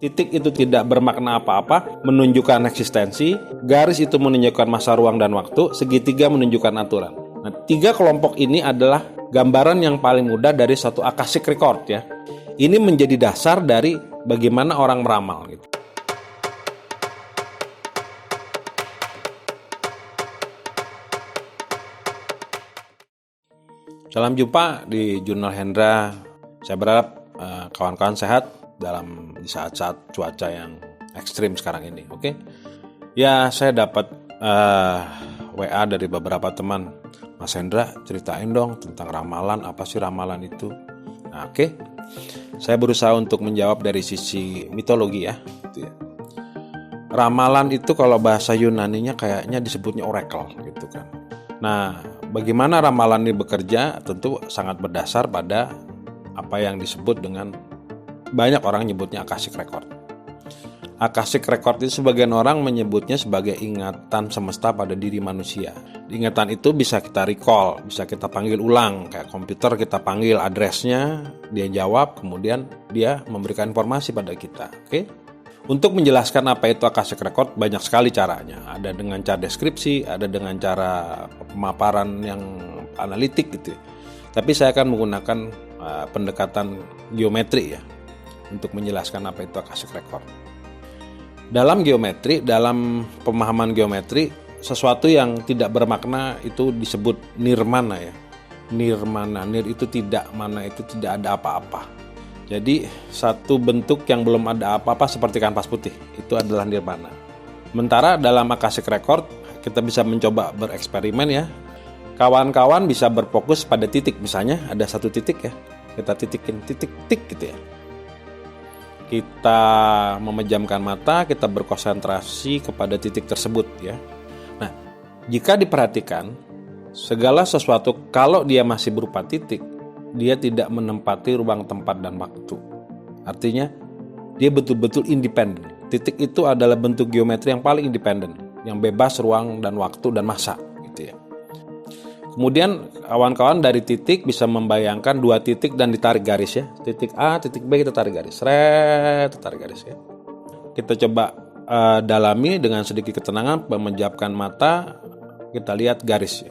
Titik itu tidak bermakna apa-apa, menunjukkan eksistensi. Garis itu menunjukkan masa, ruang, dan waktu. Segitiga menunjukkan aturan. Nah, 3 kelompok ini adalah gambaran yang paling mudah dari satu Akashic Record ya. Ini menjadi dasar dari bagaimana orang meramal gitu. Salam jumpa di Jurnal Hendra. Saya berharap kawan-kawan sehat di saat-saat cuaca yang ekstrim sekarang ini. Oke? Ya, saya dapat WA dari beberapa teman. Mas Hendra, ceritain dong tentang ramalan. Apa sih ramalan itu? Nah, oke. Saya berusaha untuk menjawab dari sisi mitologi ya. Gitu ya. Ramalan itu kalau bahasa Yunaninya kayaknya disebutnya oracle gitu kan. Nah, bagaimana ramalan ini bekerja tentu sangat berdasar pada apa yang disebut dengan banyak orang nyebutnya Akashic Record. Akashic Record itu sebagian orang menyebutnya sebagai ingatan semesta pada diri manusia. Ingatan itu bisa kita recall, bisa kita panggil ulang. Kayak komputer kita panggil addressnya, dia jawab, kemudian dia memberikan informasi pada kita. Oke? Untuk menjelaskan apa itu Akashic Record banyak sekali caranya. Ada dengan cara deskripsi, ada dengan cara pemaparan yang analitik gitu. Tapi saya akan menggunakan pendekatan geometri ya untuk menjelaskan apa itu Akashic Record. Dalam geometri, dalam pemahaman geometri, sesuatu yang tidak bermakna itu disebut nirmana ya. Nirmana, nir itu tidak, mana itu tidak ada apa-apa. Jadi satu bentuk yang belum ada apa-apa seperti kanvas putih, itu adalah nirmana. Sementara dalam Akashic Record kita bisa mencoba bereksperimen ya. Kawan-kawan bisa berfokus pada titik, misalnya ada satu titik ya, kita titikin titik-tik gitu ya. Kita memejamkan mata, kita berkonsentrasi kepada titik tersebut ya. Nah, jika diperhatikan segala sesuatu kalau dia masih berupa titik, dia tidak menempati ruang, tempat, dan waktu. Artinya, dia betul-betul independen. Titik itu adalah bentuk geometri yang paling independen, yang bebas ruang dan waktu dan masa, gitu ya. Kemudian kawan-kawan dari titik bisa membayangkan 2 titik dan ditarik garis ya. Titik A, titik B kita tarik garis. Kita tarik garis ya. Kita coba dalami dengan sedikit ketenangan, memejamkan mata, kita lihat garis ya.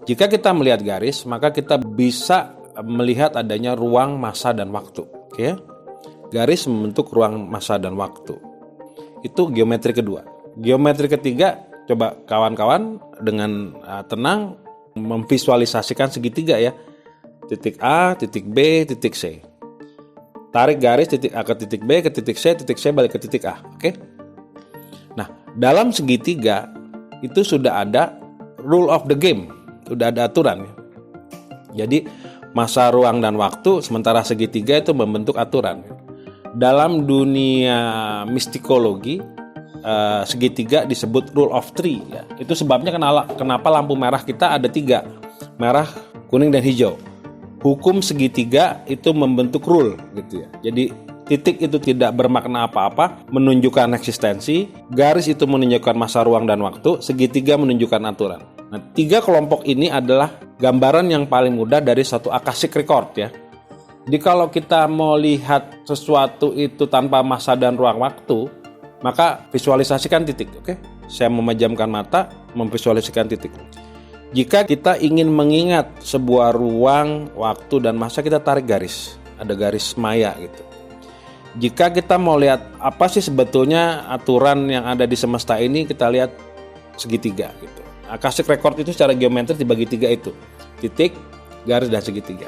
Jika kita melihat garis, maka kita bisa melihat adanya ruang, masa, dan waktu. Oke? Garis membentuk ruang, masa, dan waktu. Itu geometri kedua. Geometri ketiga, coba kawan-kawan dengan tenang memvisualisasikan segitiga ya. Titik A, titik B, titik C. Tarik garis titik A ke titik B, ke titik C balik ke titik A. Oke? Nah, dalam segitiga itu sudah ada rule of the game. Sudah ada aturan ya. Jadi masa, ruang, dan waktu, sementara segitiga itu membentuk aturan. Dalam dunia mistikologi, segitiga disebut rule of three ya. Itu sebabnya kenapa lampu merah kita ada 3, merah, kuning, dan hijau. Hukum segitiga itu membentuk rule gitu ya. Jadi titik itu tidak bermakna apa-apa, menunjukkan eksistensi. Garis itu menunjukkan masa, ruang, dan waktu. Segitiga menunjukkan aturan. Nah, 3 kelompok ini adalah gambaran yang paling mudah dari satu Akashic Record ya. Jadi kalau kita mau lihat sesuatu itu tanpa masa dan ruang waktu, maka visualisasikan titik, oke? Saya memejamkan mata, memvisualisasikan titik. Jika kita ingin mengingat sebuah ruang, waktu, dan masa, kita tarik garis. Ada garis maya gitu. Jika kita mau lihat apa sih sebetulnya aturan yang ada di semesta ini, kita lihat segitiga gitu. Akashic Record itu secara geometri dibagi 3 itu. Titik, garis, dan segitiga.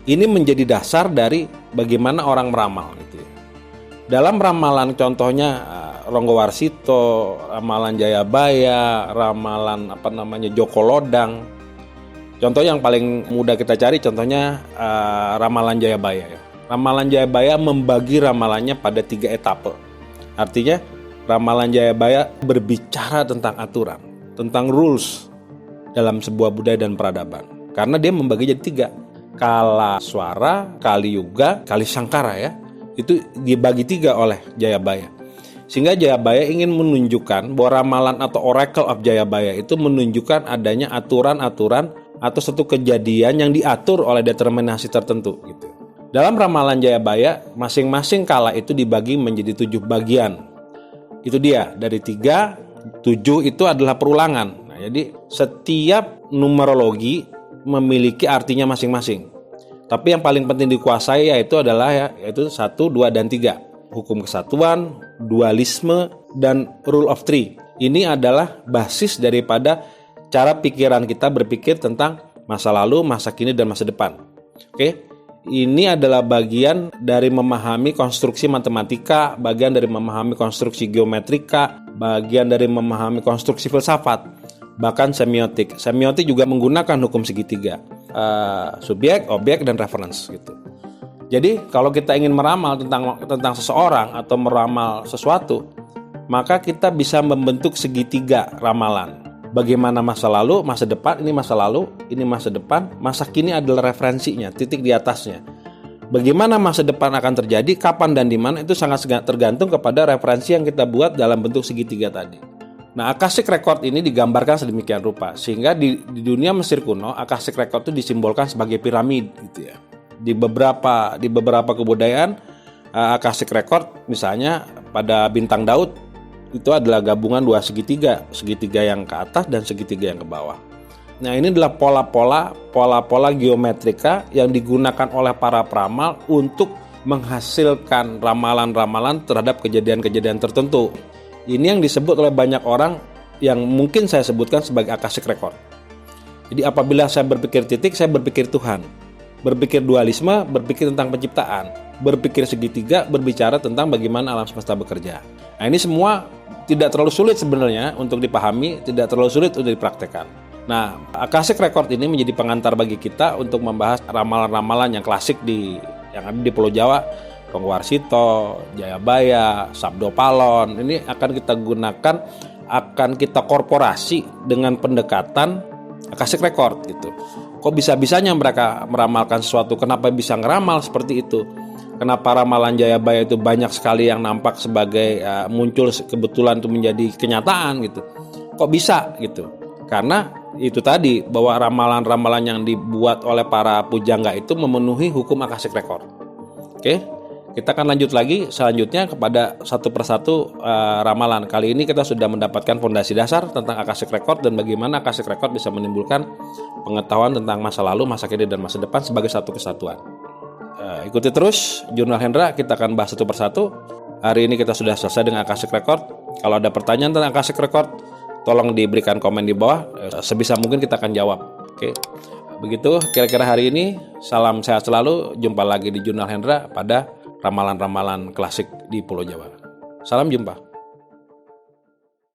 Ini menjadi dasar dari bagaimana orang meramal gitu ya. Dalam ramalan contohnya Ronggo Warsito, ramalan Jayabaya, ramalan Joko Lodang. Contoh yang paling mudah kita cari contohnya ramalan Jayabaya ya. Ramalan Jayabaya membagi ramalannya pada 3 etape. Artinya ramalan Jayabaya berbicara tentang aturan, tentang rules dalam sebuah budaya dan peradaban. Karena dia membagi jadi 3. Kala Swara, Kali Yuga, Kali Sangkara ya. Itu dibagi 3 oleh Jayabaya. Sehingga Jayabaya ingin menunjukkan bahwa ramalan atau oracle of Jayabaya itu menunjukkan adanya aturan-aturan atau satu kejadian yang diatur oleh determinasi tertentu gitu. Dalam ramalan Jayabaya, masing-masing kala itu dibagi menjadi 7 bagian. Itu dia, dari 3, 7 itu adalah perulangan. Nah, jadi setiap numerologi memiliki artinya masing-masing. Tapi yang paling penting dikuasai yaitu 1, 2, dan 3. Hukum kesatuan, dualisme, dan rule of three. Ini adalah basis daripada cara pikiran kita berpikir tentang masa lalu, masa kini, dan masa depan. Oke? Ini adalah bagian dari memahami konstruksi matematika, bagian dari memahami konstruksi geometrika, bagian dari memahami konstruksi filsafat, bahkan semiotik. Semiotik juga menggunakan hukum segitiga, subjek, objek, dan reference gitu. Jadi kalau kita ingin meramal tentang seseorang atau meramal sesuatu, maka kita bisa membentuk segitiga ramalan. Bagaimana masa lalu, masa depan, ini masa lalu, ini masa depan, masa kini adalah referensinya, titik di atasnya. Bagaimana masa depan akan terjadi, kapan dan di mana, itu sangat tergantung kepada referensi yang kita buat dalam bentuk segitiga tadi. Nah, Akashic Record ini digambarkan sedemikian rupa, sehingga di dunia Mesir kuno, Akashic Record itu disimbolkan sebagai piramid gitu ya. Di beberapa kebudayaan, Akashic Record misalnya pada bintang Daud, itu adalah gabungan 2 segitiga yang ke atas dan segitiga yang ke bawah. Nah, ini adalah pola-pola geometrika yang digunakan oleh para peramal untuk menghasilkan ramalan-ramalan terhadap kejadian-kejadian tertentu. Ini yang disebut oleh banyak orang yang mungkin saya sebutkan sebagai Akashic Record. Jadi apabila saya berpikir titik, saya berpikir Tuhan. Berpikir dualisme, berpikir tentang penciptaan. Berpikir segitiga, berbicara tentang bagaimana alam semesta bekerja. Nah, ini semua tidak terlalu sulit sebenarnya untuk dipahami, tidak terlalu sulit untuk dipraktekkan. Nah, Akashic Record ini menjadi pengantar bagi kita untuk membahas ramalan-ramalan yang klasik yang ada di Pulau Jawa, Ronggowarsito, Jayabaya, Sabdo Palon. Ini akan kita gunakan, akan kita korporasi dengan pendekatan Akashic Record gitu. Kok bisa-bisanya mereka meramalkan sesuatu? Kenapa bisa ngeramal seperti itu? Kenapa ramalan Jayabaya itu banyak sekali yang nampak sebagai muncul kebetulan itu menjadi kenyataan gitu? Kok bisa gitu? Karena itu tadi, bahwa ramalan-ramalan yang dibuat oleh para pujangga itu memenuhi hukum Akashic Record. Oke, kita akan lanjut lagi selanjutnya kepada satu persatu ramalan. Kali ini kita sudah mendapatkan fondasi dasar tentang Akashic Record dan bagaimana Akashic Record bisa menimbulkan pengetahuan tentang masa lalu, masa kini, dan masa depan sebagai satu kesatuan. Ikuti terus Jurnal Hendra, kita akan bahas satu persatu. Hari ini kita sudah selesai dengan Akashic Record. Kalau ada pertanyaan tentang Akashic Record, tolong diberikan komen di bawah. Sebisa mungkin kita akan jawab. Oke, begitu kira-kira hari ini. Salam sehat selalu. Jumpa lagi di Jurnal Hendra pada ramalan-ramalan klasik di Pulau Jawa. Salam jumpa.